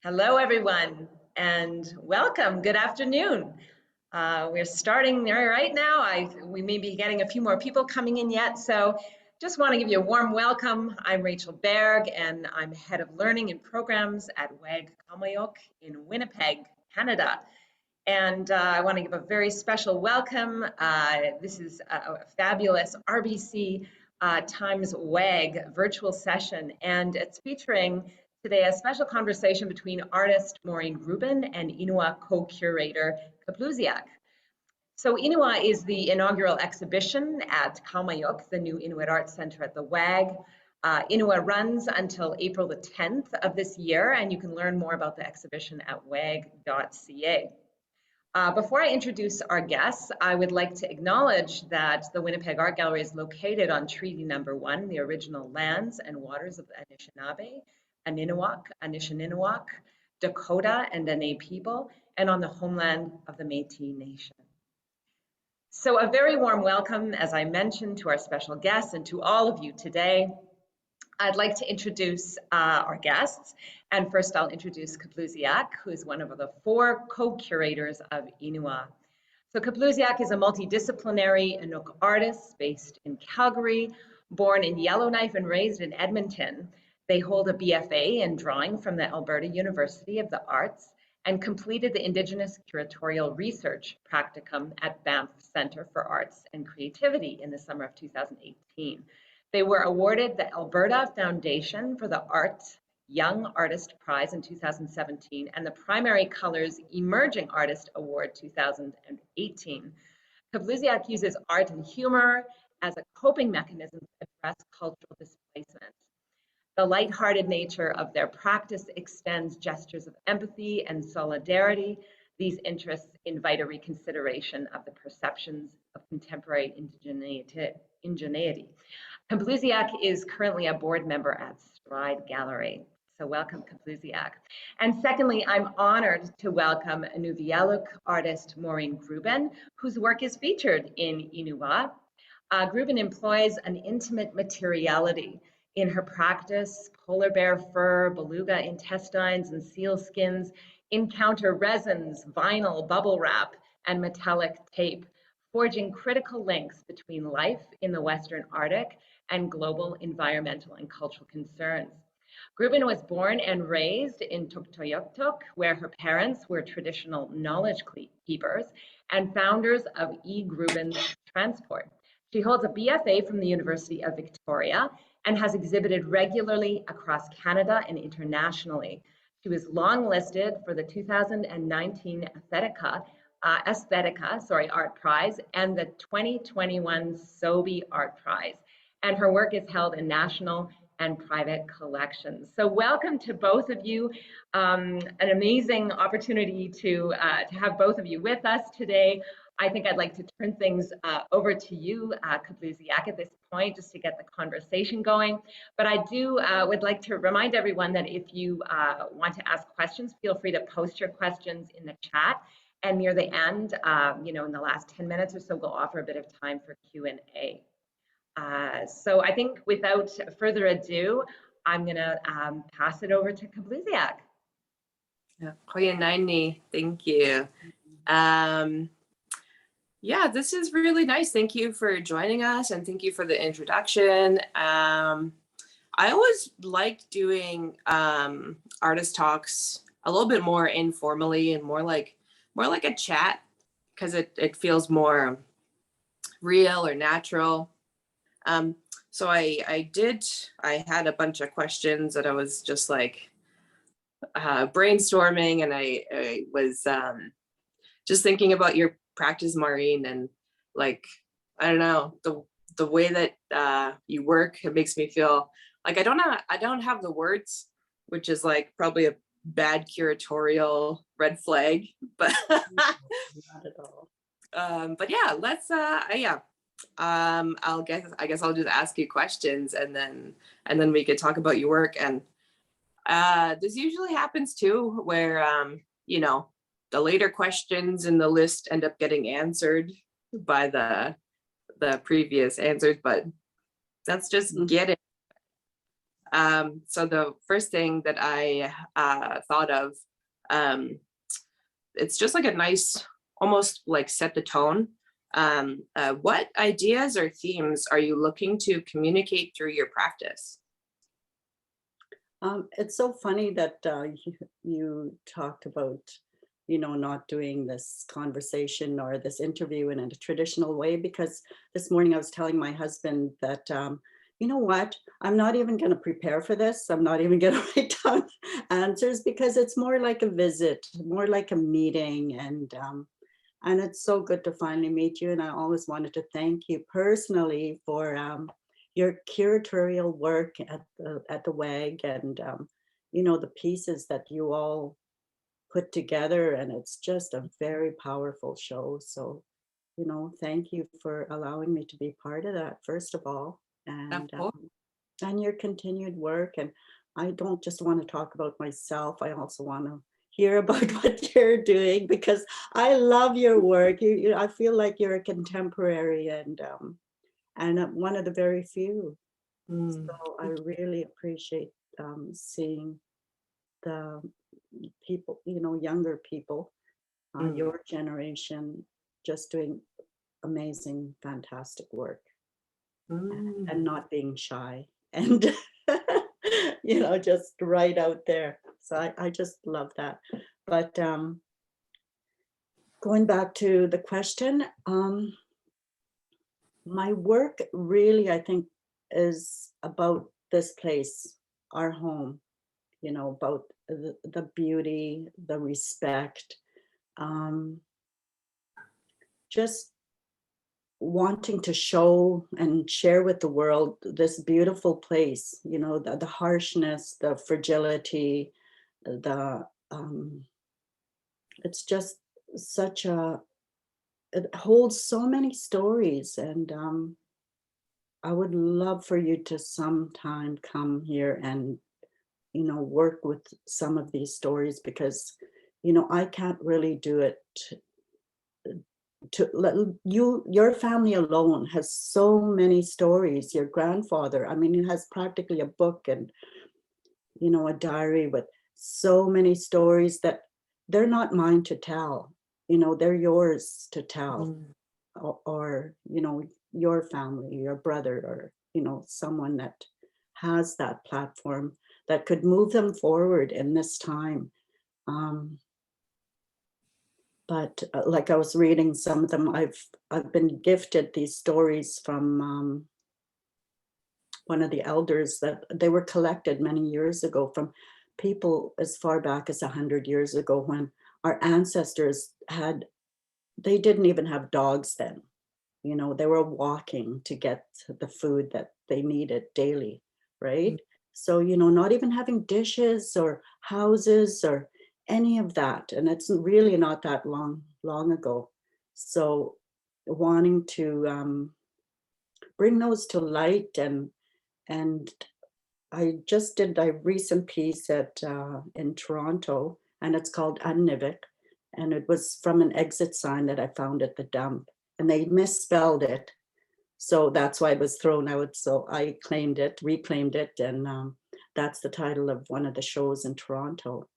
Hello, everyone, and welcome. Good afternoon. We're starting right now. We may be getting a few more people coming in yet, so just want to give you a warm welcome. I'm Rachel Berg, and I'm Head of Learning and Programs at WAG-Qaumajuq in Winnipeg, Canada. And I want to give a very special welcome. This is a fabulous RBC times WAG virtual session, and it's featuring today a special conversation between artist Maureen Gruben and INUA co-curator Kablusiak. So INUA is the inaugural exhibition at Qaumajuq, the new Inuit Arts Center at the WAG. INUA runs until April the 10th of this year, and you can learn more about the exhibition at WAG.ca. Before I introduce our guests, I would like to acknowledge that the Winnipeg Art Gallery is located on Treaty Number 1, the original lands and waters of the Anishinaabe, Anishinaabe, Dakota, and Dene people, and on the homeland of the Métis Nation. So a very warm welcome, as I mentioned, to our special guests and to all of you today. I'd like to introduce our guests. And first I'll introduce Kablusiak, who is one of the 4 co-curators of INUA. So Kablusiak is a multidisciplinary Inuk artist based in Calgary, born in Yellowknife and raised in Edmonton. They hold a BFA in drawing from the Alberta University of the Arts and completed the Indigenous Curatorial Research Practicum at Banff Centre for Arts and Creativity in the summer of 2018. They were awarded the Alberta Foundation for the Arts Young Artist Prize in 2017 and the Primary Colors Emerging Artist Award 2018. Kablusiak uses art and humor as a coping mechanism to address cultural displacement. The lighthearted nature of their practice extends gestures of empathy and solidarity. These interests invite a reconsideration of the perceptions of contemporary ingenuity. Kablusiak is currently a board member at Stride Gallery. So welcome, Kablusiak. And secondly, I'm honored to welcome Inuvialuk artist Maureen Gruben, whose work is featured in INUA. Gruben employs an intimate materiality in her practice. Polar bear fur, beluga intestines, and seal skins encounter resins, vinyl, bubble wrap, and metallic tape, forging critical links between life in the Western Arctic and global environmental and cultural concerns. Gruben was born and raised in Tuktoyaktuk, where her parents were traditional knowledge keepers and founders of Gruben Transport. She holds a BFA from the University of Victoria and has exhibited regularly across Canada and internationally. She was longlisted for the 2019 Aesthetica Art Prize and the 2021 Sobey Art Prize. And her work is held in national and private collections. So welcome to both of you. An amazing opportunity to have both of you with us today. I think I'd like to turn things over to you, Kablusiak, at this point, just to get the conversation going. But I would like to remind everyone that if you want to ask questions, feel free to post your questions in the chat. And near the end, in the last 10 minutes or so, we'll offer a bit of time for Q&A. So I think without further ado, I'm going to pass it over to Kablusiak. Thank you. Yeah, this is really nice. Thank you for joining us and thank you for the introduction. I always like doing artist talks a little bit more informally and more like a chat because it feels more real or natural. So I had a bunch of questions that I was just like brainstorming, and I was just thinking about your practice, Maureen, and like, I don't know, the way that you work, it makes me feel like I don't have the words, which is like probably a bad curatorial red flag, but not at all. But yeah, let's I guess I'll just ask you questions and then we could talk about your work. And this usually happens too, where the later questions in the list end up getting answered by the previous answers, but let's just get it. So the first thing that I thought of, it's just like a nice, almost like set the tone. What ideas or themes are you looking to communicate through your practice? It's so funny that you talked about, not doing this conversation or this interview in a traditional way, because this morning I was telling my husband that, you know what, I'm not even going to prepare for this. I'm not even going to write down answers, because it's more like a visit, more like a meeting. And it's so good to finally meet you. And I always wanted to thank you personally for your curatorial work at the WAG, and the pieces that you all put together. And it's just a very powerful show. So, thank you for allowing me to be part of that, first of all, and your continued work. And I don't just want to talk about myself. I also want to hear about what you're doing, because I love your work. I feel like you're a contemporary, and one of the very few. So I really appreciate seeing the people, younger people, your generation, just doing amazing, fantastic work, and not being shy, and just right out there. So I just love that. But going back to the question, my work really, I think, is about this place, our home, about the beauty, the respect, just wanting to show and share with the world this beautiful place, the harshness, the fragility, it's just it holds so many stories. And I would love for you to sometime come here and, work with some of these stories, because, I can't really do it to let your family alone has so many stories. Your grandfather, I mean, he has practically a book and, a diary with so many stories that they're not mine to tell, they're yours to tell. Or your family, your brother, or someone that has that platform that could move them forward in this time. But like I was reading some of them, I've been gifted these stories from one of the elders, that they were collected many years ago from people as far back as 100 years ago, when our ancestors they didn't even have dogs then. They were walking to get the food that they needed daily, right? So, not even having dishes or houses or any of that. And it's really not that long ago. So wanting to bring those to light, and I just did a recent piece in Toronto, and it's called Inuvialuk, and it was from an exit sign that I found at the dump, and they misspelled it, so that's why it was thrown out. So I reclaimed it, and that's the title of one of the shows in Toronto.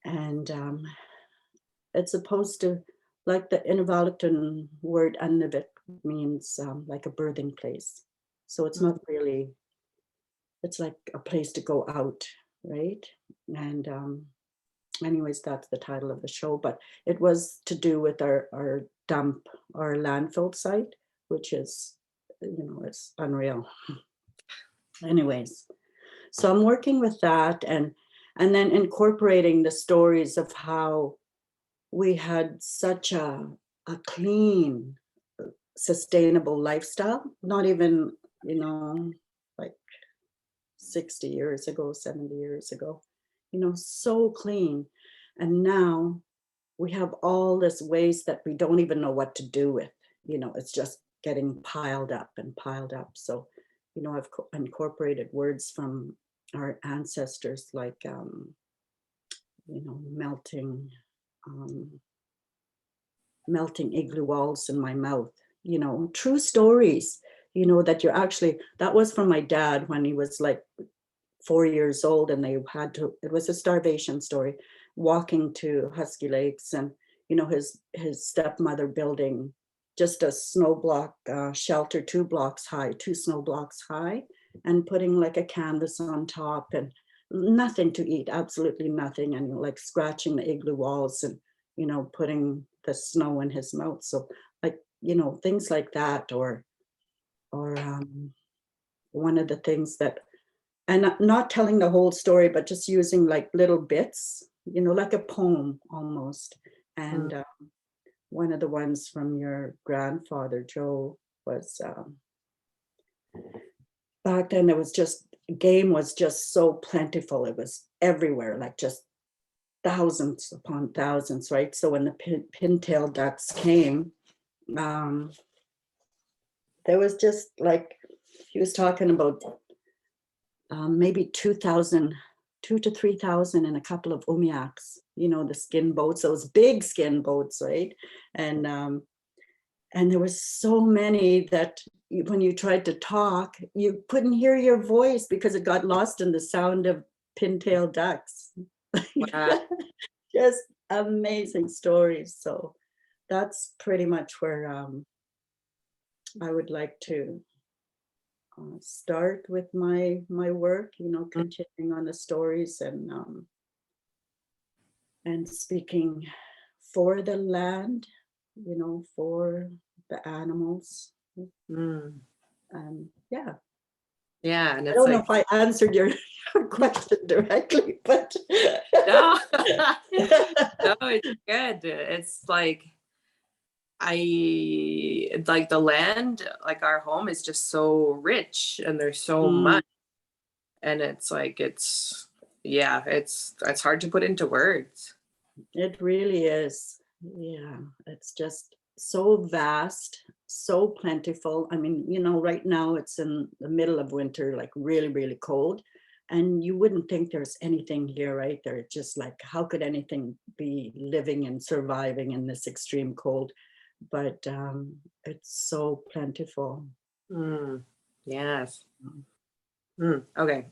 And it's supposed to, like the Inuvialuk word Inuvialuk means like a birthing place. So it's not really, it's like a place to go out, right? And anyways, that's the title of the show. But it was to do with our dump, our landfill site, which is, it's unreal. Anyways, so I'm working with that, and then incorporating the stories of how we had such a clean, sustainable lifestyle, not even, like 60 years ago, 70 years ago, so clean. And now we have all this waste that we don't even know what to do with. It's just getting piled up and piled up. So, I've incorporated words from our ancestors, like, melting igloo walls in my mouth, true stories, that that was from my dad when he was like 4 years old, and they had to, it was a starvation story, walking to Husky Lakes, and his stepmother building just a snow block shelter 2 blocks high, 2 snow blocks high, and putting like a canvas on top, and nothing to eat, absolutely nothing, and like scratching the igloo walls, and putting the snow in his mouth. So like things like that, or one of the things that, and not telling the whole story, but just using like little bits, like a poem almost. And one of the ones from your grandfather, Joe, was back then it was just, game was just so plentiful. It was everywhere, like just thousands upon thousands, right? So when the pintail ducks came, there was just like, he was talking about maybe 2,000, 2,000 to 3,000 in a couple of umiaks, the skin boats, those big skin boats, right? And there was so many that when you tried to talk, you couldn't hear your voice because it got lost in the sound of pintail ducks. Wow. Just amazing stories. So that's pretty much where I would like to start with my work, continuing on the stories, and speaking for the land, for the animals. Yeah. Yeah, and I it's don't like, know if I answered your question directly, but no, no, it's good. It's like, like the land, like our home is just so rich, and there's so much, and it's like, it's hard to put into words. It really is. Yeah, it's just so vast, so plentiful. I mean, right now it's in the middle of winter, like really, really cold. And you wouldn't think there's anything here, right? They're just like, how could anything be living and surviving in this extreme cold? But it's so plentiful. Yes. Okay.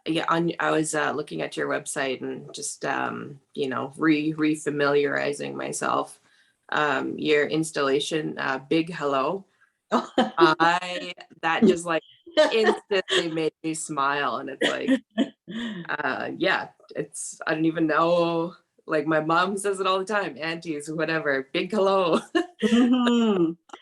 Yeah, I was looking at your website and just re-familiarizing myself. Your installation, Big Hello. That just like instantly made me smile, and it's like, yeah, it's, I don't even know, like my mom says it all the time, aunties, whatever, big hello.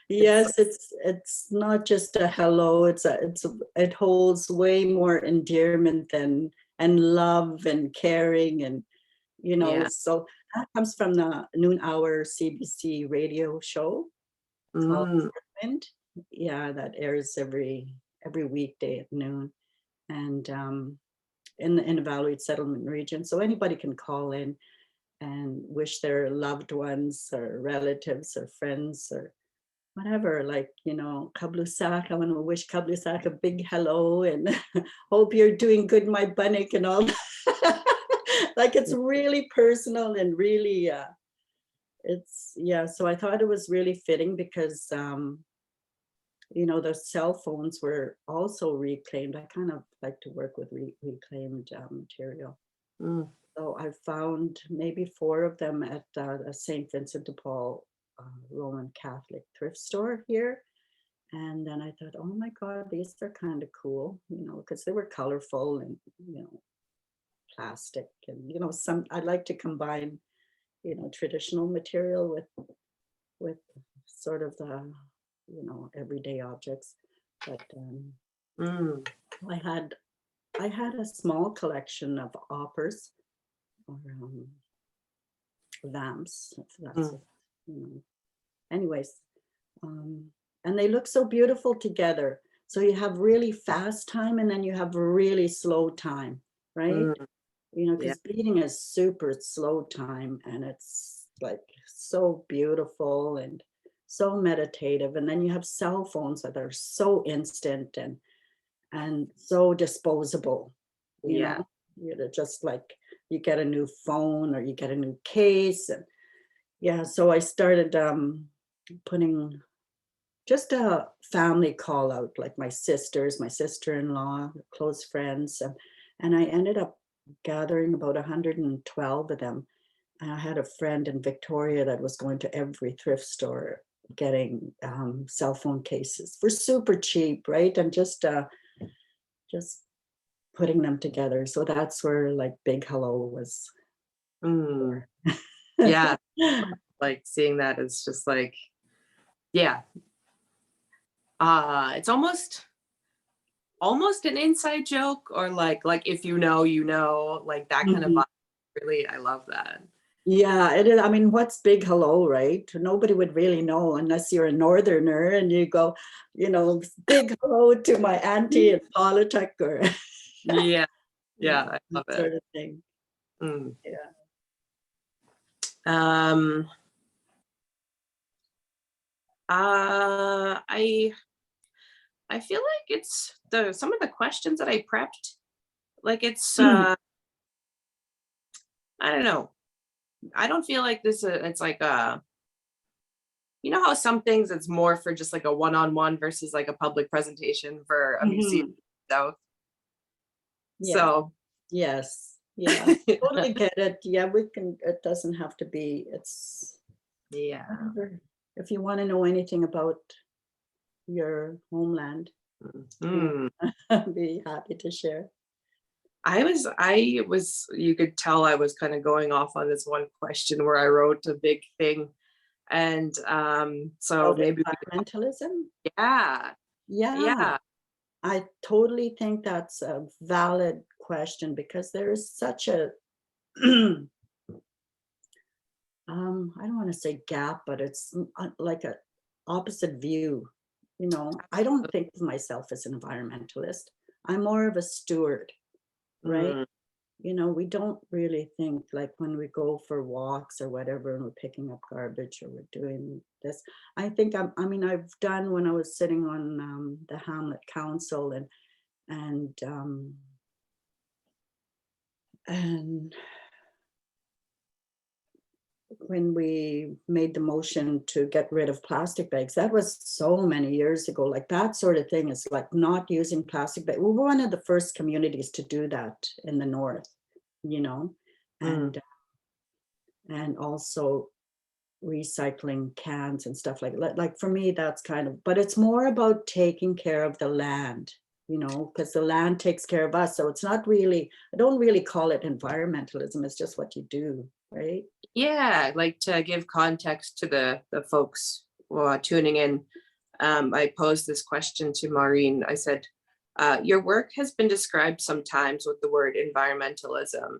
Yes, it's not just a hello, it holds way more endearment and love and caring, and so that comes from the noon hour CBC radio show called Wind. Yeah, that airs every weekday at noon, and in the Inuvialuk settlement region. So anybody can call in and wish their loved ones or relatives or friends or whatever, like, Kablusiak, I want to wish Kablusiak a big hello, and hope you're doing good, my bunnik, and all that. Like, it's really personal and really, so I thought it was really fitting because, the cell phones were also reclaimed. I kind of like to work with reclaimed material. So I found maybe 4 of them at a St. Vincent de Paul Roman Catholic thrift store here. And then I thought, oh my God, these are kind of cool, because they were colorful and, plastic. And, I like to combine, traditional material with sort of the, everyday objects. But I had a small collection of oppers, or lamps, if that's anyways, and they look so beautiful together. So you have really fast time, and then you have really slow time, right? Because beading is super slow time, and it's like so beautiful and so meditative. And then you have cell phones that are so instant and so disposable, you know, just like you get a new phone or you get a new case. And so I started putting just a family call out, like my sisters, my sister-in-law, close friends. And I ended up gathering about 112 of them. And I had a friend in Victoria that was going to every thrift store getting cell phone cases for super cheap, right? And just putting them together. So that's where like Big Hello was. Mm. Yeah, like seeing that is just like, yeah. It's almost an inside joke, or like if you know, you know, like that kind of vibe. Really, I love that. Yeah, it is. I mean, what's Big Hello, right? Nobody would really know unless you're a northerner and you go, you know, big hello to my auntie in Politics, or Yeah, yeah, I love that sort it. of thing. Mm. Yeah. I feel like it's some of the questions that I prepped, like it's Mm. I don't know. I don't feel like this it's like you know how some things it's more for just like a one-on-one versus like a public presentation for a museum. Mhm. So Yeah. so Yes. Yeah. Totally get it. Yeah, we can. It doesn't have to be. It's yeah. whatever. If you want to know anything about your homeland, Mm. I'd be happy to share. I was, you could tell I was kind of going off on this one question where I wrote a big thing. And so About maybe environmentalism? yeah. Yeah, I totally think that's a valid question, because there is such a I don't want to say gap, but it's like a opposite view. You know, I don't think of myself as an environmentalist. I'm more of a steward, right? Mm. You know, we don't really think, like when we go for walks or whatever and we're picking up garbage or we're doing this. I think I mean, I've done, when I was sitting on the Hamlet Council, and when we made the motion to get rid of plastic bags, that was so many years ago. Like that sort of thing is like not using plastic bags. We were one of the first communities to do that in the north, you know, Mm. and also recycling cans and stuff like for me, that's kind of, but it's more about taking care of the land, you know, because the land takes care of us. So it's not really, I don't really call it environmentalism. It's just what you do, right? Yeah, like to give context to the folks tuning in, I posed this question to Maureen. I said, your work has been described sometimes with the word environmentalism,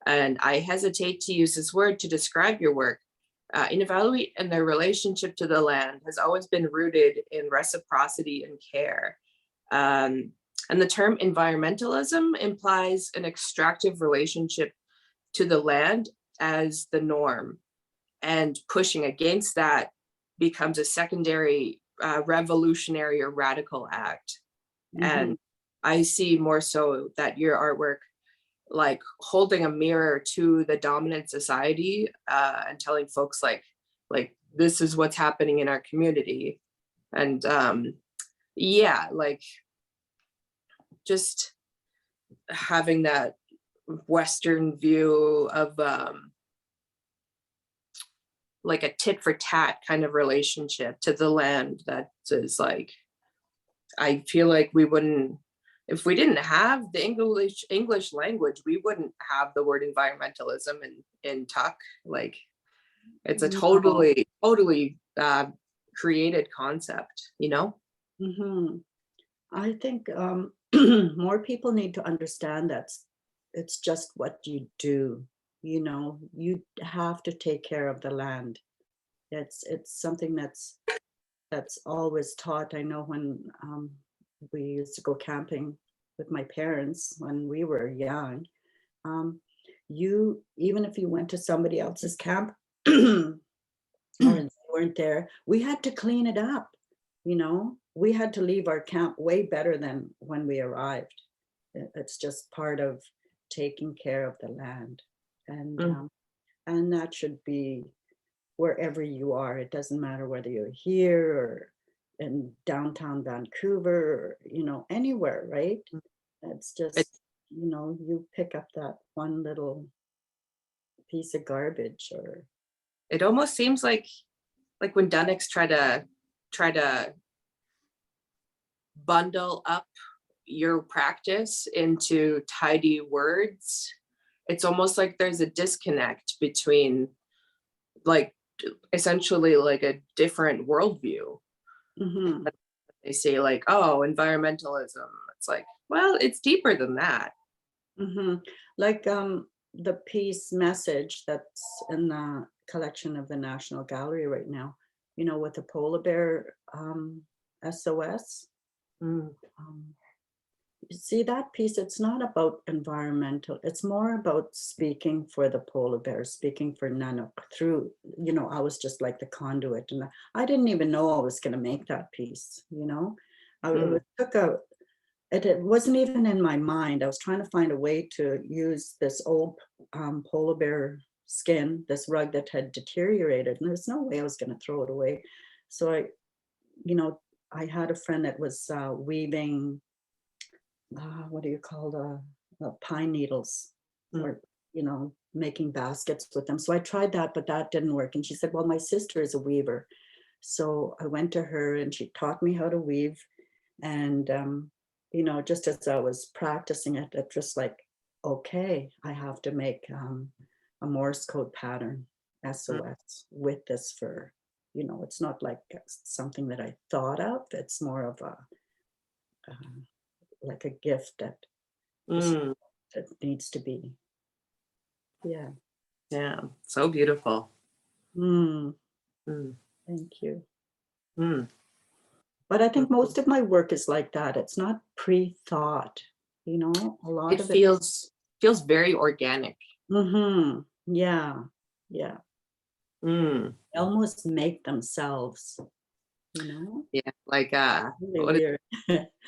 and I hesitate to use this word to describe your work. Inuvialuk and their relationship to the land has always been rooted in reciprocity and care. And the term environmentalism implies an extractive relationship to the land as the norm, and pushing against that becomes a secondary revolutionary or radical act. Mm-hmm. And I see more so that your artwork like holding a mirror to the dominant society, and telling folks like this is what's happening in our community. And yeah, like just having that Western view of like a tit for tat kind of relationship to the land that is like, I feel like we wouldn't, if we didn't have the English language, we wouldn't have the word environmentalism in Tuk. Like it's a No. totally created concept, you know? Mm-hmm. I think more people need to understand that it's just what you do. You know, you have to take care of the land. It's something that's always taught. I know when we used to go camping with my parents when we were young, you, even if you went to somebody else's camp or they weren't there, we had to clean it up. You know, we had to leave our camp way better than when we arrived. It's just part of taking care of the land, and Mm. and that should be wherever you are. It doesn't matter whether you're here or in downtown Vancouver, or, anywhere, right? It's just, you pick up that one little piece of garbage or. It almost seems like when Dunniks try to bundle up your practice into tidy words, it's almost like there's a disconnect between essentially like a different worldview. Mm-hmm. They say oh, environmentalism. It's well, it's deeper than that. Mm-hmm. Like the piece Message that's in the collection of the National Gallery right now, with the polar bear SOS. You see that piece, it's not about environmental, it's more about speaking for the polar bear, speaking for Nanook through, I was just like the conduit, and I didn't even know I was going to make that piece, it wasn't even in my mind. I was trying to find a way to use this old polar bear skin, this rug that had deteriorated, and there's no way I was going to throw it away. So I had a friend that was weaving, what do you call the pine needles, or making baskets with them. So I tried that, but that didn't work. And she said, well, my sister is a weaver. So I went to her and she taught me how to weave. And just as I was practicing it, it just okay, I have to make a Morse code pattern SOS with this fur. It's not like something that I thought of. It's more of a gift that needs to be. Yeah, so beautiful. Thank you. But I think most of my work is like that. It's not pre-thought, a lot It of feels very organic. Yeah. They almost make themselves, Yeah, really weird.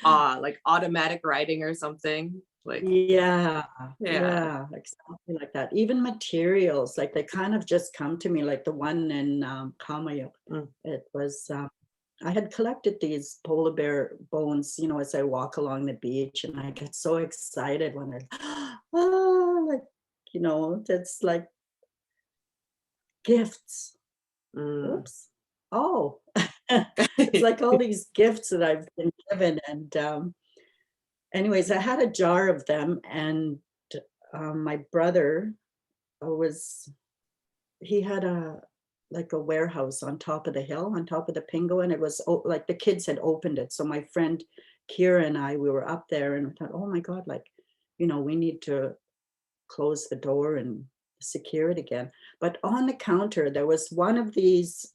like automatic writing or something. Yeah, exactly like that. Even materials, they kind of just come to me, like the one in Qaumajuq. It was I had collected these polar bear bones, as I walk along the beach, and I get so excited when it's like gifts. Oops. Oh, it's like all these gifts that I've been given. And anyways, I had a jar of them, and my brother he had a warehouse on top of the hill, on top of the Pingo, and it was like the kids had opened it. So my friend Kira and we were up there, and I thought, oh my God, we need to close the door and secure it again. But on the counter, there was one of these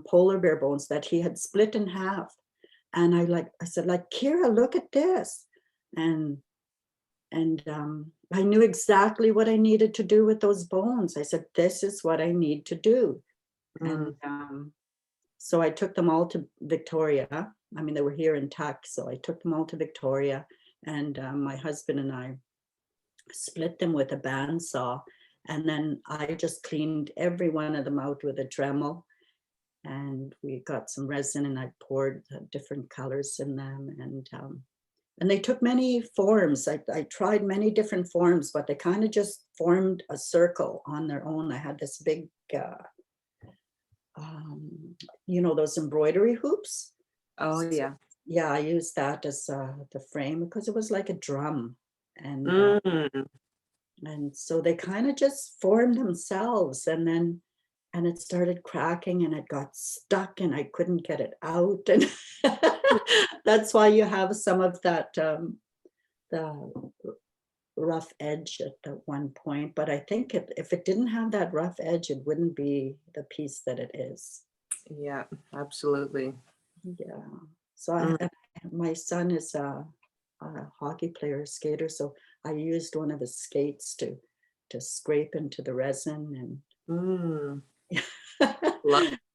polar bear bones that he had split in half. And I said, Kira, look at this. And I knew exactly what I needed to do with those bones. I said, this is what I need to do. And so I took them all to Victoria. I mean, they were here in Tuck, so I took them all to Victoria, and my husband and I split them with a bandsaw, and then I just cleaned every one of them out with a Dremel, and we got some resin, and I poured different colors in them, and they took many forms. I tried many different forms, but they kind of just formed a circle on their own. I had this big those embroidery hoops. Oh, yeah. Yeah, I used that as the frame because it was like a drum. And and so they kind of just formed themselves, and it started cracking, and it got stuck, and I couldn't get it out. And that's why you have some of that the rough edge at one point. But I think if it didn't have that rough edge, it wouldn't be the piece that it is. Yeah, absolutely. Yeah. So my son is a hockey player, skater. So I used one of his skates to scrape into the resin. And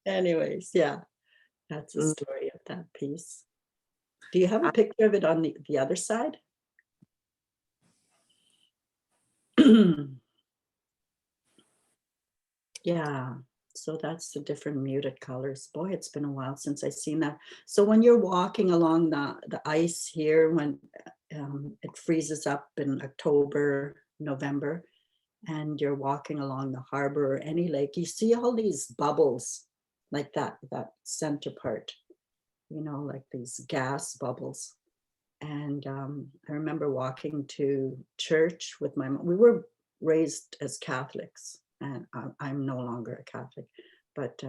anyways, yeah, that's the story of that piece. Do you have a picture of it on the other side? Yeah. So that's the different muted colors. Boy, it's been a while since I've seen that. So when you're walking along the ice here, when it freezes up in October, November, and you're walking along the harbor or any lake, you see all these bubbles like that center part, you know, like these gas bubbles. And I remember walking to church with my mom. We were raised as Catholics, and I'm no longer a Catholic, but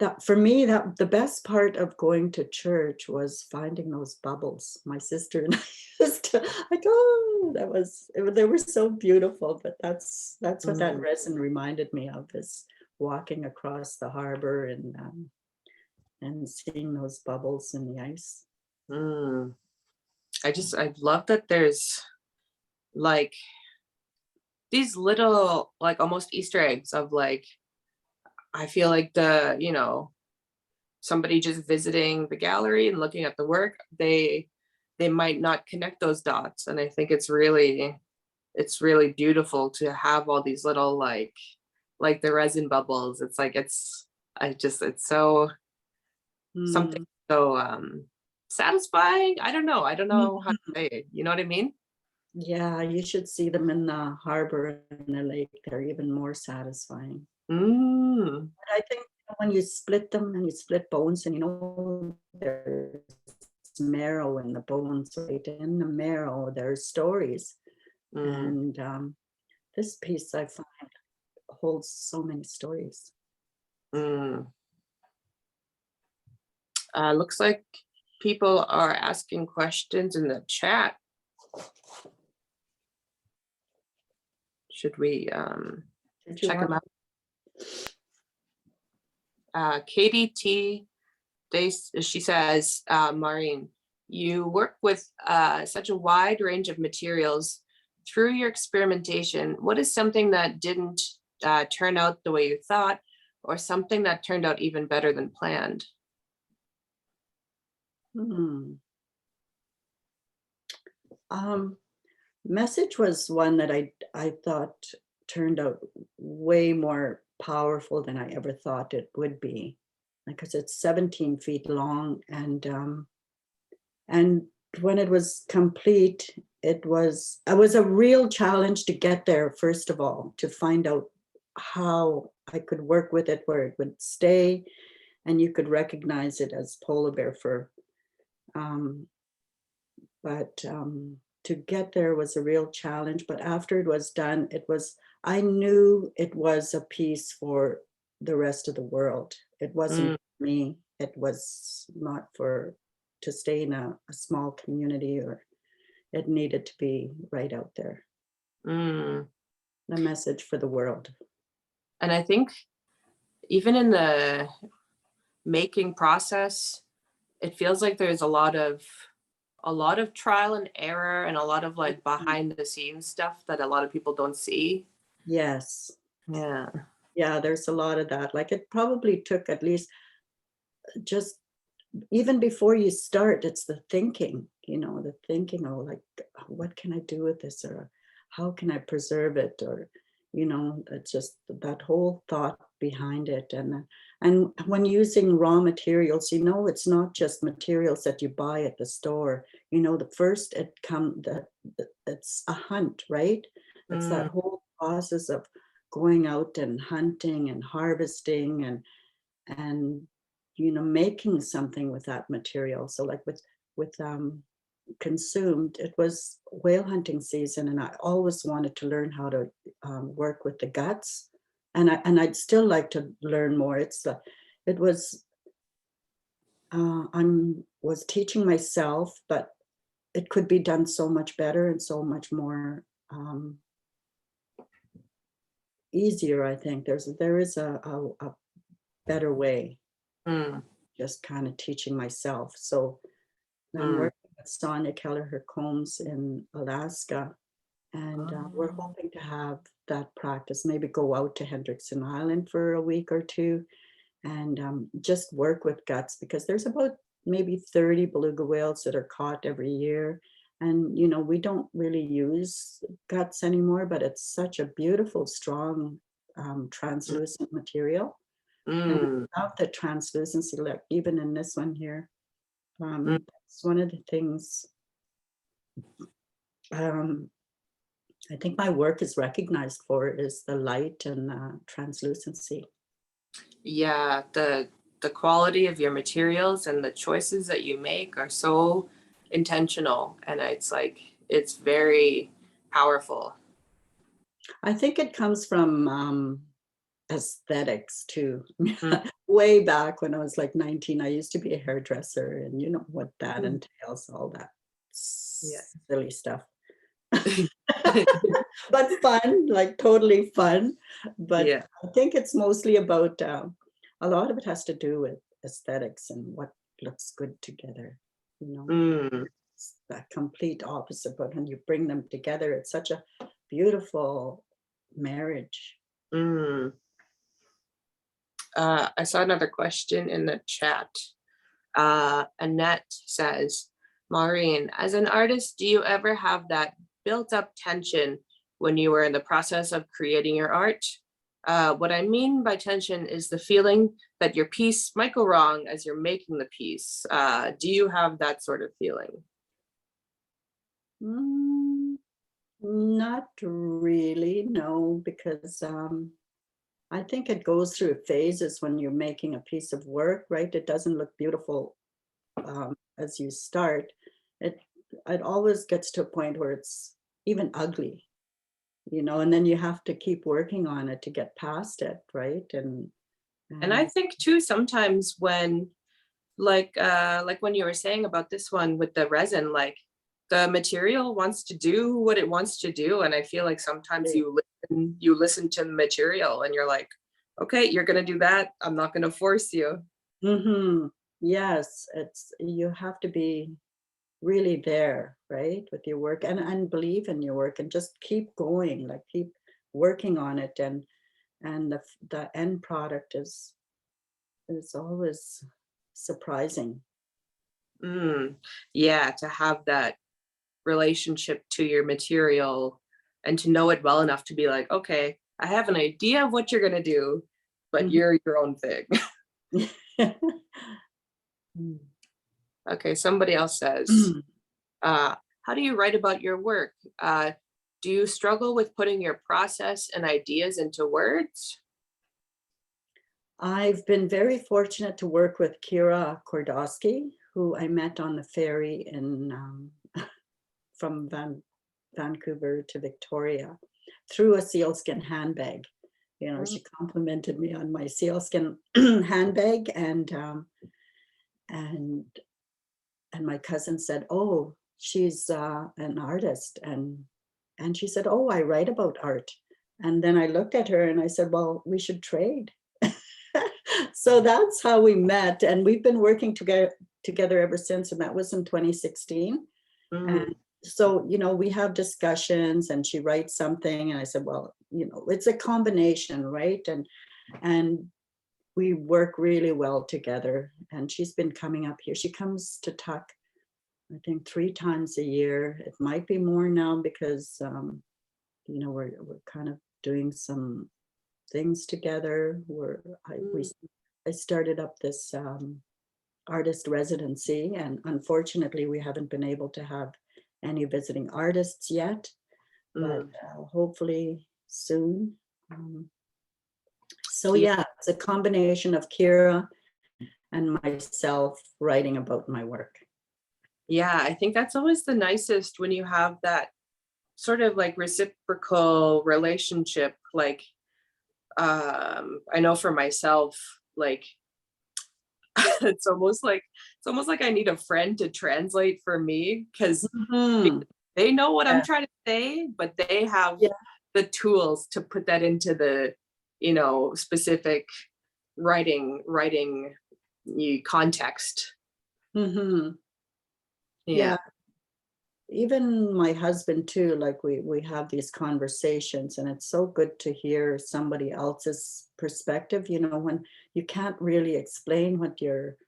that for me, that the best part of going to church was finding those bubbles. My sister and I used to, like, oh, they were so beautiful. But that's what that resin reminded me of, is walking across the harbor and seeing those bubbles in the ice. I love that there's like these little, like, almost Easter eggs of, like, I feel like somebody just visiting the gallery and looking at the work, they might not connect those dots. And I think it's really beautiful to have all these little, like the resin bubbles. It's like, it's so something so satisfying. I don't know how to say it. You know what I mean? Yeah, you should see them in the harbor and the lake. They're even more satisfying. But I think when you split them and you split bones, and there's marrow in the bones, right? In the marrow, there's stories. And this piece, I find, holds so many stories. Looks like people are asking questions in the chat. Should we check them out? Katie T, she says, Maureen, you work with such a wide range of materials. Through your experimentation, what is something that didn't turn out the way you thought, or something that turned out even better than planned? Message was one that I thought turned out way more powerful than I ever thought it would be, because it's 17 feet long, and when it was complete, it was a real challenge to get there. First of all, to find out how I could work with it where it would stay, and you could recognize it as polar bear fur. To get there was a real challenge. But after it was done, I knew it was a piece for the rest of the world. It wasn't for me. It was not to stay in a small community, or it needed to be right out there. The message for the world. And I think even in the making process, it feels like there's a lot of trial and error, and a lot of, like, behind the scenes stuff that a lot of people don't see. Yes. Yeah, there's a lot of that. Like, it probably took at least, just even before you start, it's the thinking, oh, like, what can I do with this, or how can I preserve it, or it's just that whole thought behind it. And when using raw materials, it's not just materials that you buy at the store. The first it's a hunt, right? It's that whole process of going out and hunting and harvesting and making something with that material. So, like with consumed, it was whale hunting season, and I always wanted to learn how to work with the guts, and I'd still like to learn more. I was teaching myself, but it could be done so much better and so much more easier. I think there is a better way. Just kind of teaching myself. So I'm working with Sonia Kelleher Combs in Alaska, and we're hoping to have that practice, maybe go out to Hendrickson Island for a week or two, and just work with guts, because there's about maybe 30 beluga whales that are caught every year. And, we don't really use guts anymore, but it's such a beautiful, strong translucent material. And Mm. without the translucency, like even in this one here, it's one of the things I think my work is recognized for, is the light and translucency. Yeah, the quality of your materials and the choices that you make are so intentional, and it's like it's very powerful. I think it comes from aesthetics too. Mm. Way back when I was like 19, I used to be a hairdresser, and you know what that Mm. entails, all that Yeah. silly stuff. But fun, like totally fun. But Yeah. I think it's mostly about a lot of it has to do with aesthetics and what looks good together, you know. Mm. It's the complete opposite, but when you bring them together, it's such a beautiful marriage. Mm. I saw another question in the chat. Annette says, Maureen, as an artist, do you ever have that built up tension when you were in the process of creating your art? What I mean by tension is the feeling that your piece might go wrong as you're making the piece. Do you have that sort of feeling? Not really, no, because I think it goes through phases when you're making a piece of work, right? It doesn't look beautiful as you start. It always gets to a point where it's even ugly, you know, and then you have to keep working on it to get past it, right? And I think too, sometimes when like when you were saying about this one with the resin, like the material wants to do what it wants to do, and I feel like sometimes you listen to the material and you're like, okay, you're gonna do that, I'm not gonna force you. Yes, you have to be really there, right, with your work, and believe in your work and just keep going, like keep working on it, and the end product is always surprising. Yeah, to have that relationship to your material and to know it well enough to be like, okay, I have an idea of what you're gonna do, but you're your own thing. Okay, somebody else says, how do you write about your work? Do you struggle with putting your process and ideas into words? I've been very fortunate to work with Kira Kordowski, who I met on the ferry from Vancouver to Victoria through a sealskin handbag. You know, she complimented me on my sealskin handbag, and my cousin said, "Oh, she's an artist," and she said, "Oh, I write about art." And then I looked at her and I said, "Well, we should trade." So that's how we met, and we've been working together ever since, and that was in 2016. And so, you know, we have discussions, and she writes something, and I said, well, you know, it's a combination, right? And we work really well together, and she's been coming up here. She comes to Tuck, I think 3 times a year. It might be more now because you know, we're kind of doing some things together. I started up this artist residency, and unfortunately we haven't been able to have any visiting artists yet, but hopefully soon. So yeah, it's a combination of Kira and myself writing about my work. Yeah, I think that's always the nicest, when you have that sort of like reciprocal relationship. Like, I know for myself, like, it's almost like I need a friend to translate for me, because they know what I'm trying to say, but they have the tools to put that into the, you know, specific writing context. Yeah. Even my husband too, like we have these conversations, and it's so good to hear somebody else's perspective, you know, when you can't really explain what you're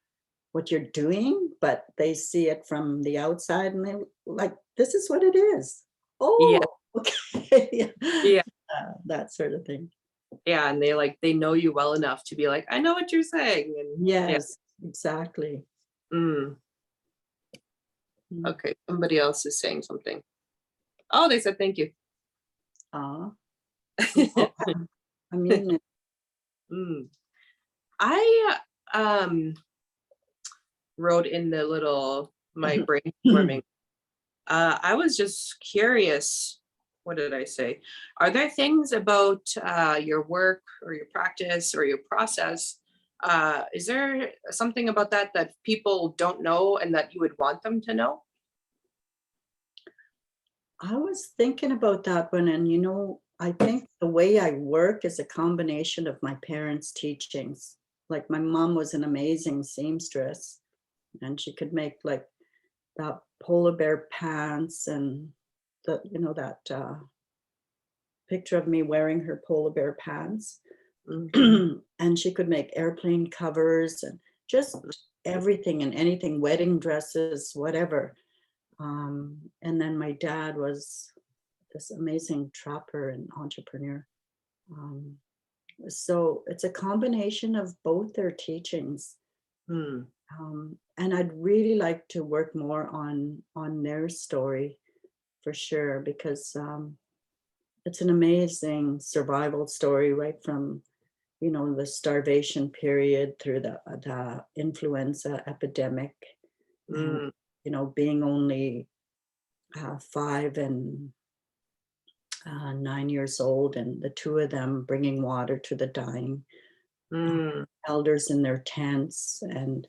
doing, but they see it from the outside and they like, this is what it is. Oh, okay. Yeah. That sort of thing. Yeah, and they know you well enough to be like, I know what you're saying. And Yes, exactly. Mm. Mm. Okay, somebody else is saying something. Oh, they said thank you. Ah, I mean, Mm. I wrote in the little my brainstorming. I was just curious. What did I say? Are there things about your work or your practice or your process? Is there something about that that people don't know and that you would want them to know? I was thinking about that one, and I think the way I work is a combination of my parents' teachings. Like my mom was an amazing seamstress, and she could make like that polar bear pants and that picture of me wearing her polar bear pants. Mm-hmm. And she could make airplane covers and just everything and anything, wedding dresses, whatever. And then my dad was this amazing trapper and entrepreneur. So it's a combination of both their teachings. Mm. And I'd really like to work more on their story for sure, because it's an amazing survival story, right from the starvation period through the influenza epidemic, Mm. and being only 5 and 9 years old, and the two of them bringing water to the dying Mm. elders in their tents, and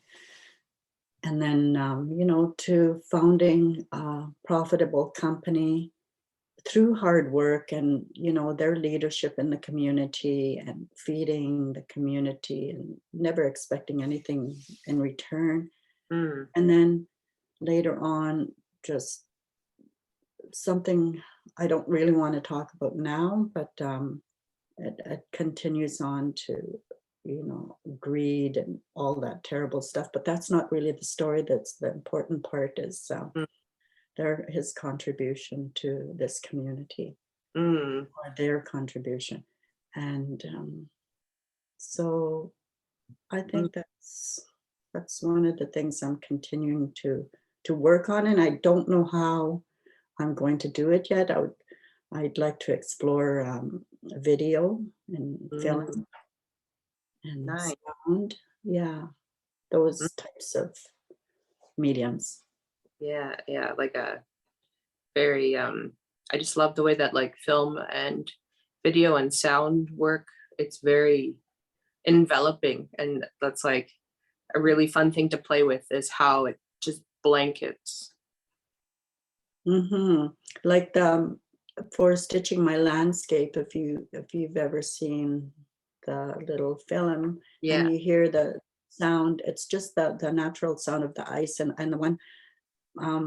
then to founding a profitable company through hard work and their leadership in the community and feeding the community and never expecting anything in return. Mm. And then later on, just something I don't really want to talk about now, but it continues on to greed and all that terrible stuff. But that's not really the story. That's the important part, is Mm. his contribution to this community, Mm. or their contribution. And so I think that's one of the things I'm continuing to work on, and I don't know how I'm going to do it yet. I'd like to explore video and film Mm. and Nice. sound. Yeah, those types of mediums. Yeah, yeah, like a very I just love the way that like film and video and sound work. It's very enveloping, and that's like a really fun thing to play with, is how it just blankets. Mm-hmm. Like for stitching my landscape, if you've ever seen the little film and Yeah. you hear the sound, it's just the natural sound of the ice, and the one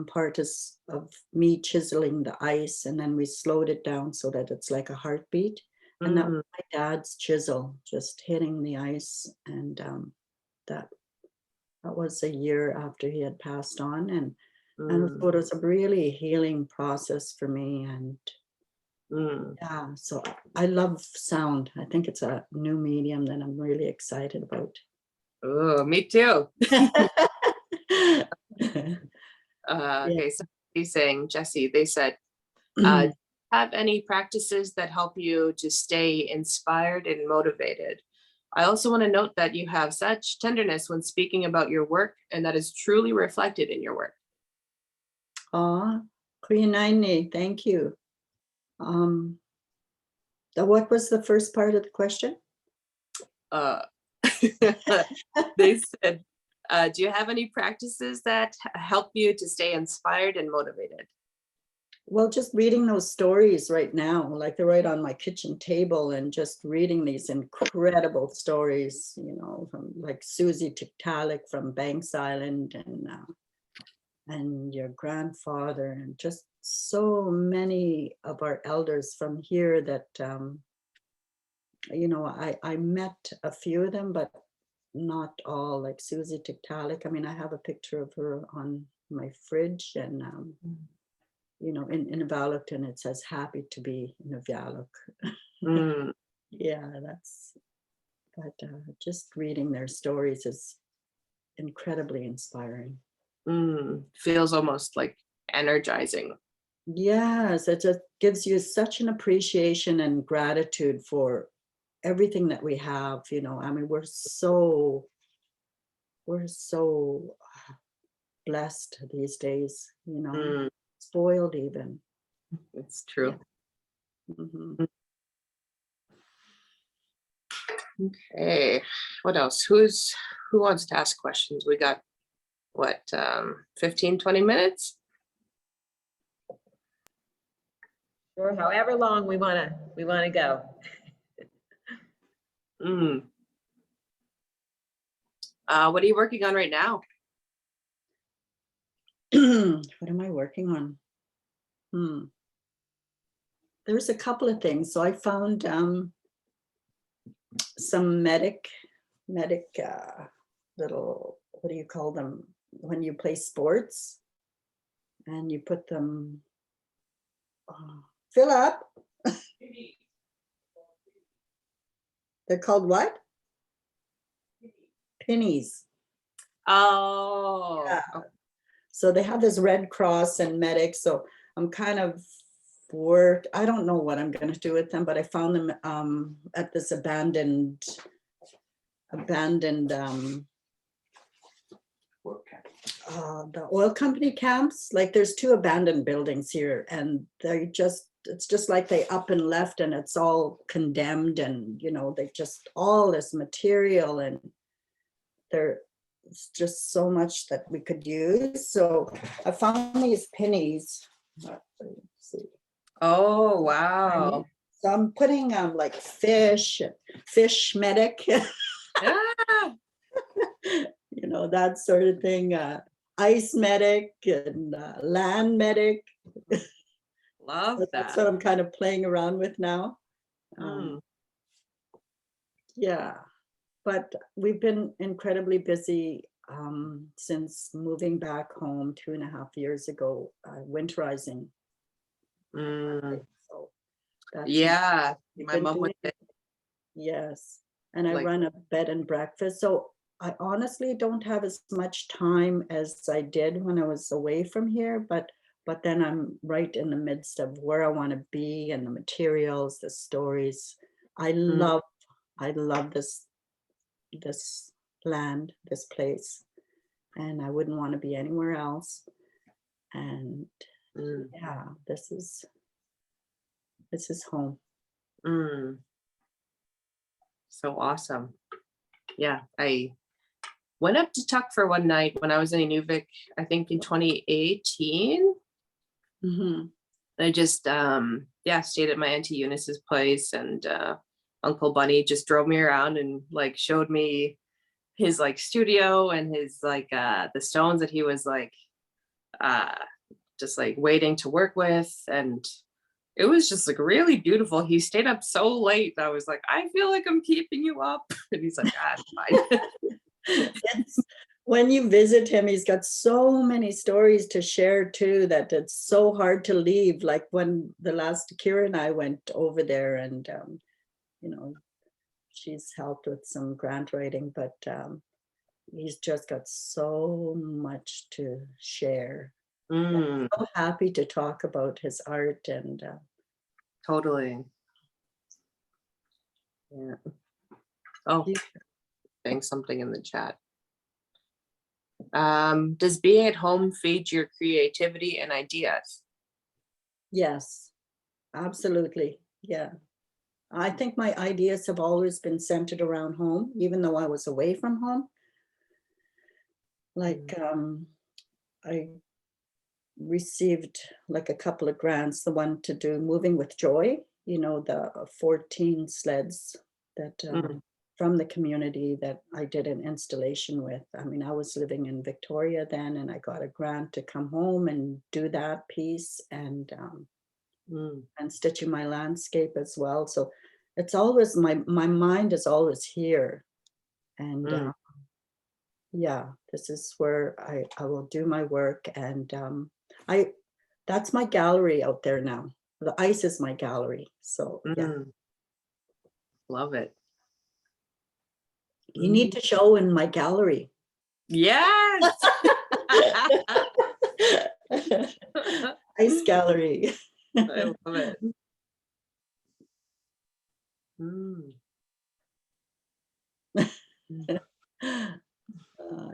part is of me chiseling the ice, and then we slowed it down so that it's like a heartbeat. And that was Mm. my dad's chisel just hitting the ice, and that was a year after he had passed on, and so Mm. it was a really healing process for me. And Mm. yeah, so I love sound. I think it's a new medium that I'm really excited about. Oh, me too. Yeah. Okay, so he's saying, Jesse, they said, do you have any practices that help you to stay inspired and motivated? I also want to note that you have such tenderness when speaking about your work, and that is truly reflected in your work. Aw, Queen Aine, thank you. What was the first part of the question? Uh, they said, do you have any practices that help you to stay inspired and motivated? Well, just reading those stories right now, like they're right on my kitchen table, and just reading these incredible stories, from like Susie Tiktaalik from Banks Island, and your grandfather, and just so many of our elders from here that, I met a few of them, but not all, like Susie Tiktaalik. I mean, I have a picture of her on my fridge, and in Inuvialuk, and it says happy to be Inuvialuk. Mm. Yeah, but just reading their stories is incredibly inspiring. Feels almost like energizing. Yes, it just gives you such an appreciation and gratitude for everything that we have. I mean, we're so blessed these days, spoiled even. It's true. Yeah. Mhm. Okay, what else? Who wants to ask questions? We got what, 15, 20 minutes? Or however long we want to go. What are you working on right now? What am I working on? There's a couple of things. So I found some medic little, what do you call them, when you play sports and you put them, fill up. They're called what? Pennies. Oh, Yeah. So they have this Red Cross and medic. So I'm kind of I don't know what I'm going to do with them, but I found them at this abandoned the oil company camps. Like there's 2 abandoned buildings here, and it's just like they up and left, and it's all condemned, and they just all this material, and there's just so much that we could use. So I found these pennies. Let's see. Oh, wow. So I'm putting like fish medic, Yeah. That sort of thing. Ice medic and land medic. Love So that's what I'm kind of playing around with now. Yeah, but we've been incredibly busy since moving back home 2.5 years ago, winterizing. So yeah, my mom would say. Yes, and I run a bed and breakfast. So I honestly don't have as much time as I did when I was away from here, but then I'm right in the midst of where I want to be and the materials, the stories. I love this land, this place, and I wouldn't want to be anywhere else. And yeah, this is home. So awesome. Yeah, I went up to Tuck one night when I was in Inuvik, I think in 2018. I just stayed at my Auntie Eunice's place, and Uncle Bunny just drove me around and like showed me his like studio and his like the stones that he was like just like waiting to work with, and it was just like really beautiful. He stayed up so late. I was like, I feel like I'm keeping you up. And he's like, it's fine. When you visit him, he's got so many stories to share too, that it's so hard to leave. Like when the last Kira and I went over there, and she's helped with some grant writing, but he's just got so much to share. I'm so happy to talk about his art and totally. Yeah. Oh, saying something in the chat. Does being at home feed your creativity and ideas? Yes, absolutely. Yeah. I think my ideas have always been centered around home, even though I was away from home. Like I received like a couple of grants, the one to do Moving with Joy, the 14 sleds that from the community that I did an installation with. I mean, I was living in Victoria then, and I got a grant to come home and do that piece, and stitching my landscape as well. So it's always my mind is always here, and yeah, this is where I will do my work, and that's my gallery out there now. The ice is my gallery. So yeah. Love it. You need to show in my gallery. Yes. Ice gallery. I love it. Mm.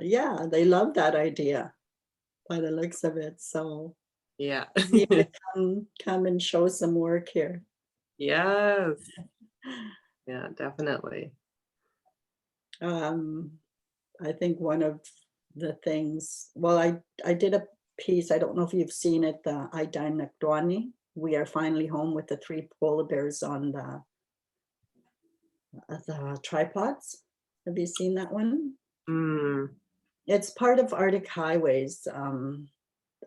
Yeah, they love that idea by the looks of it. So Yeah. you need to come and show some work here. Yes. Yeah, definitely. I think one of the things, well, I did a piece, I don't know if you've seen it, the Inuvialuk. We are finally home with the 3 polar bears on the tripods. Have you seen that one? Mm. It's part of Arctic Highways.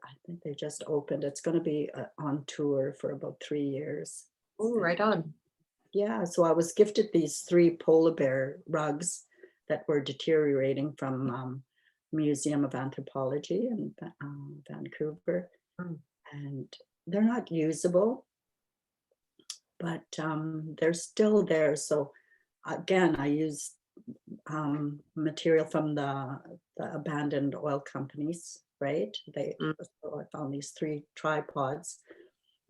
I think they just opened. It's going to be on tour for about 3 years. Oh, right on. Yeah, so I was gifted these 3 polar bear rugs that were deteriorating from Museum of Anthropology in Vancouver. Mm. And they're not usable, but they're still there. So again, I used material from the abandoned oil companies, right? So I found these 3 tripods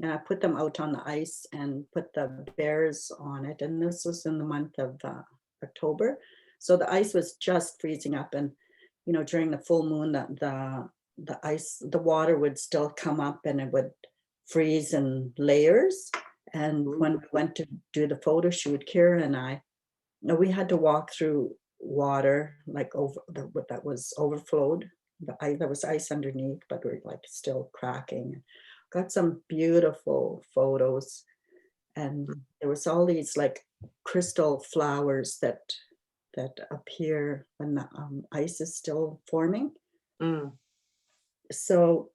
and I put them out on the ice and put the bears on it. And this was in the month of October. So the ice was just freezing up, and during the full moon, the ice, the water would still come up and it would freeze in layers. And when we went to do the photo shoot, Kira and I, we had to walk through water like over that was overflowed. There was ice underneath, but we're like still cracking. Got some beautiful photos, and there was all these like crystal flowers that appear when the ice is still forming. Mm. So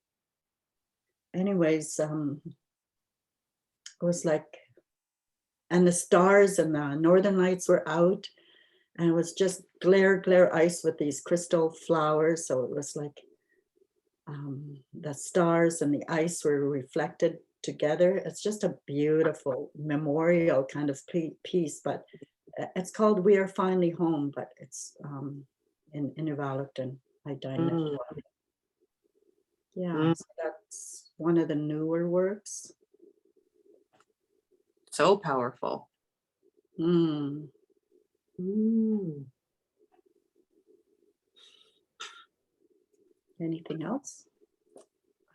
anyways, it was like, and the stars and the northern lights were out, and it was just glare ice with these crystal flowers. So it was like the stars and the ice were reflected together. It's just a beautiful memorial kind of piece, but it's called We Are Finally Home, but it's in Inuvialuk and Mm. Yeah, so that's one of the newer works. So powerful. Mm. Mm. Anything else?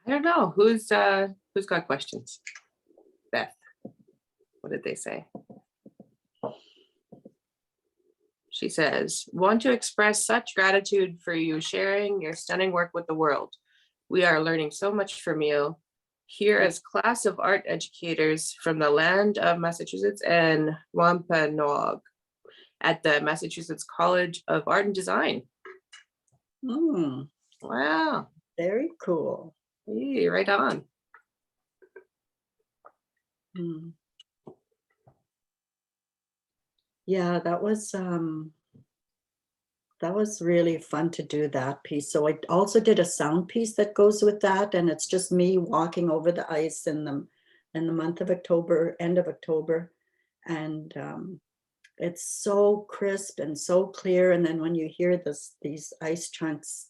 I don't know. Who's got questions? Beth, what did they say? She says, want to express such gratitude for you sharing your stunning work with the world. We are learning so much from you. Here as class of art educators from the land of Massachusetts and Wampanoag at the Massachusetts College of Art and Design. Mm. Wow. Very cool. Hey, right on. Mm. Yeah, that was really fun to do that piece. So I also did a sound piece that goes with that, and it's just me walking over the ice in the month of October, end of October, and it's so crisp and so clear. And then when you hear these ice chunks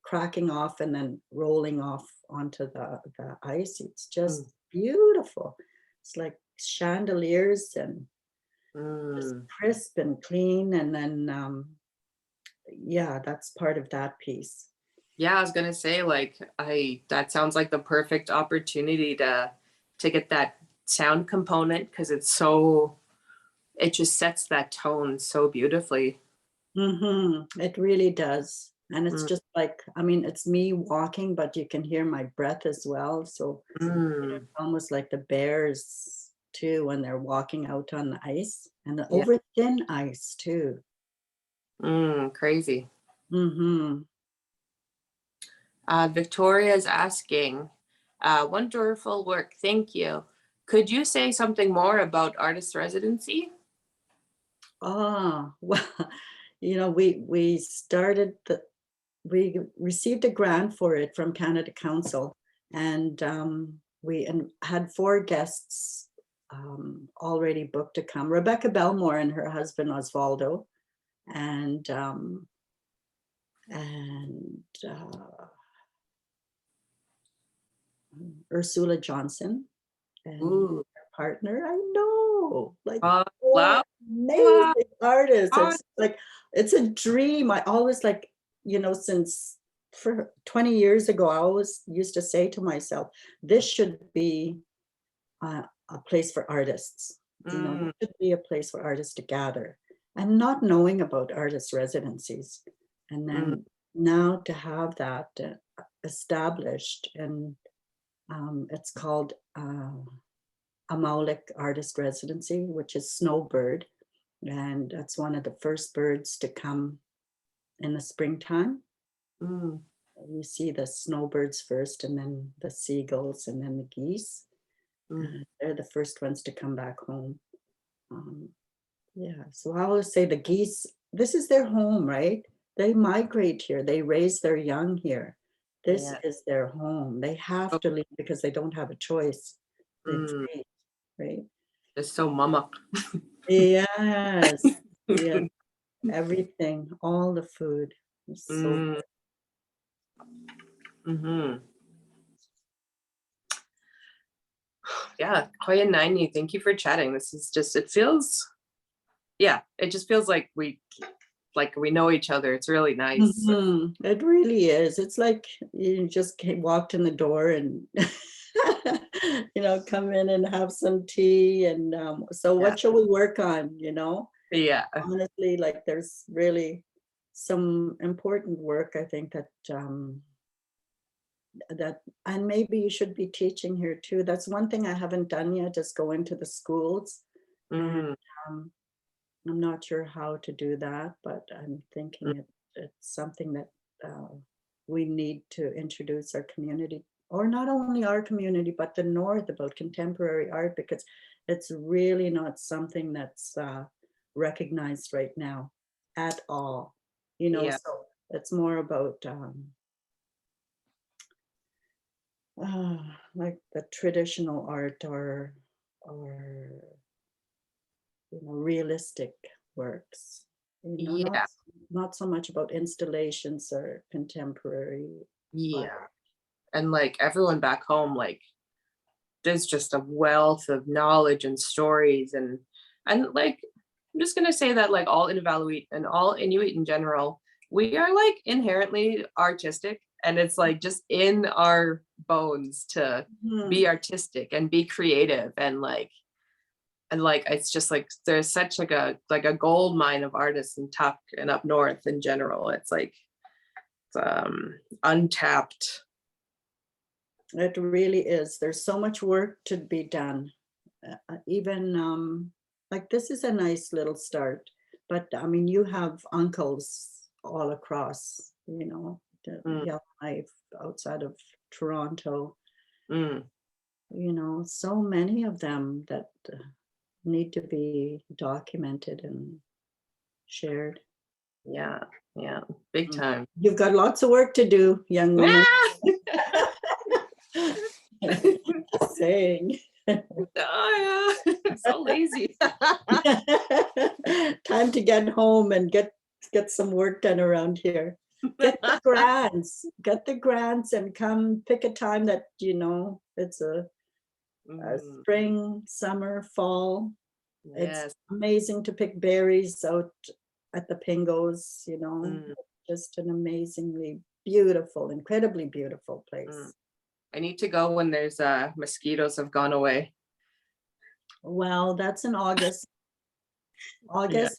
cracking off and then rolling off onto the ice, it's just beautiful. It's like chandeliers and just crisp and clean. And then yeah, that's part of that piece. Yeah, I was gonna say, like, that sounds like the perfect opportunity to get that sound component, because it just sets that tone so beautifully. It really does. And it's just like, I mean, it's me walking, but you can hear my breath as well. So it's almost like the bears too, when they're walking out on the ice, and over thin ice too. Crazy. Victoria's asking, wonderful work, thank you. Could you say something more about artist residency? Well, we started we received a grant for it from Canada Council, and we had 4 guests already booked to come. Rebecca Belmore and her husband Osvaldo, and Ursula Johnson and Ooh. her partner. I know, like Wow. amazing artists. Wow. It's like, it's a dream. I always like, you know, since for 20 years ago, I always used to say to myself, this should be a place for artists. You know, it should be a place for artists to gather, and not knowing about artist residencies. And then now to have that established, and it's called Inuvialuk Artist Residency, which is snowbird. And that's one of the first birds to come in the springtime. You see the snowbirds first, and then the seagulls, and then the geese. They're the first ones to come back home. Yeah, so I always say the geese, this is their home, right? They migrate here, they raise their young here. This is their home. They have to leave because they don't have a choice. Right? It's so mama. Yes, yeah, everything, all the food is so good. Yeah, Koya Naini, thank you for chatting. This is just, it feels, yeah, it just feels like we know each other. It's really nice. It really is. It's like you just walked in the door and you know, come in and have some tea, and so what shall we work on, you know? Yeah, honestly, like there's really some important work, I think, that and maybe you should be teaching here too. That's one thing I haven't done yet, is go into the schools. And I'm not sure how to do that, but I'm thinking it's something that we need to introduce our community, or not only our community, but the North, about contemporary art, because it's really not something that's recognized right now at all. You know, so it's more about like the traditional art, or you know, realistic works. You know, not so much about installations or contemporary. And like everyone back home, like there's just a wealth of knowledge and stories, and like I'm just gonna say that like all Inuvialuk and all Inuit in general, we are like inherently artistic, and it's like just in our bones to be artistic and be creative, and like it's just like there's such like a gold mine of artists in Tuk and up north in general. It's like untapped. It really is. There's so much work to be done. Even like this is a nice little start, but I mean, you have uncles all across, you know, Yellowknife, outside of Toronto, you know, so many of them that need to be documented and shared. Yeah, big time. You've got lots of work to do, young woman. Saying. Oh, yeah. I'm so lazy. Time to get home and get some work done around here. Get the grants and come pick a time that, you know, it's a spring, summer, fall. It's amazing to pick berries out at the Pingos, you know, just an amazingly beautiful, incredibly beautiful place. I need to go when there's mosquitoes have gone away. Well, that's in August.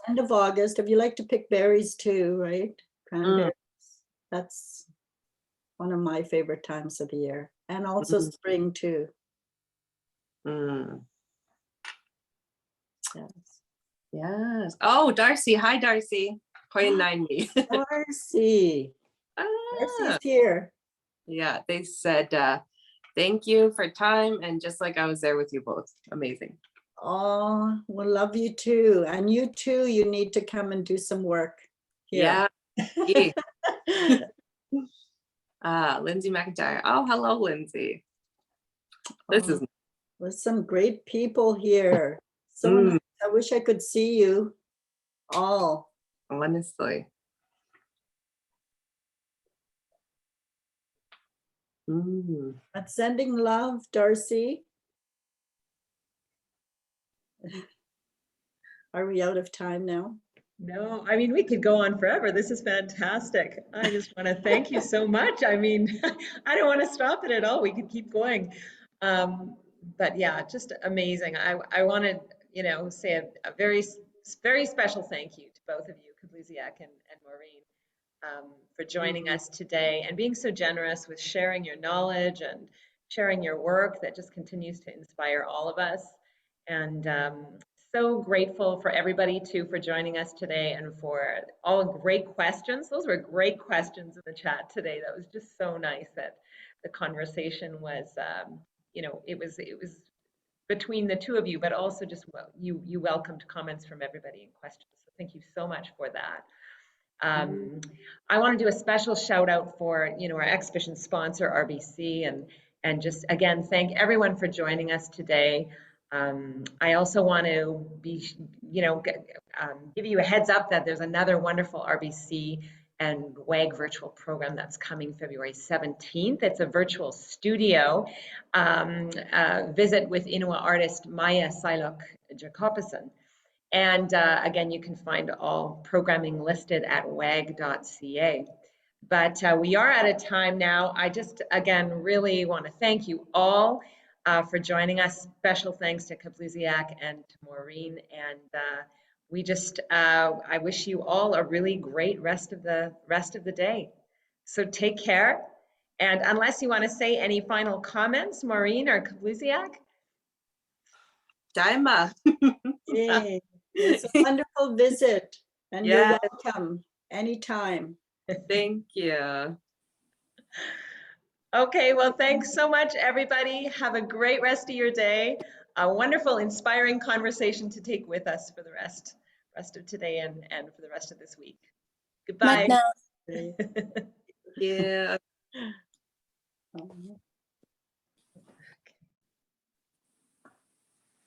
End of August. If you like to pick berries too, right? Cranberries. That's one of my favorite times of the year. And also spring too. Yes. Oh, Darcy. Hi, Darcy. Darcy. Darcy's here. Yeah, they said thank you for time, and just like I was there with you both. Amazing. Oh, we'll love you too. And you too, you need to come and do some work here. Yeah. Lindsay McIntyre. Oh, hello, Lindsay. This is With some great people here. So nice. I wish I could see you all. Honestly. But sending love, Darcy. Are we out of time now? No, I mean, we could go on forever. This is fantastic. I just want to thank you so much. I mean, I don't want to stop it at all. We could keep going. But yeah, just amazing. I want to, you know, say a very, very special thank you to both of you, Kablusiak and Maureen, for joining us today and being so generous with sharing your knowledge and sharing your work that just continues to inspire all of us. And so grateful for everybody too for joining us today and for all great questions. Those were great questions in the chat today. That was just so nice that the conversation was, you know, it was between the two of you, but also just you welcomed comments from everybody and questions. So thank you so much for that. I want to do a special shout out for, you know, our exhibition sponsor, RBC, and just again, thank everyone for joining us today. I also want to be, you know, give you a heads up that there's another wonderful RBC and WAG virtual program that's coming February 17th. It's a virtual studio visit with INUA artist Maya Silok Jacobson. And again, you can find all programming listed at wag.ca. But we are at a time now. I just, again, really want to thank you all for joining us. Special thanks to Kablusiak and to Maureen. And we just, I wish you all a really great rest of the day. So take care. And unless you want to say any final comments, Maureen or Kablusiak? Daima. Yay. It's a wonderful visit, and you're Yeah. welcome anytime. Thank you. Okay, well, thanks so much, everybody. Have a great rest of your day. A wonderful, inspiring conversation to take with us for the rest of today and for the rest of this week. Goodbye. Yeah.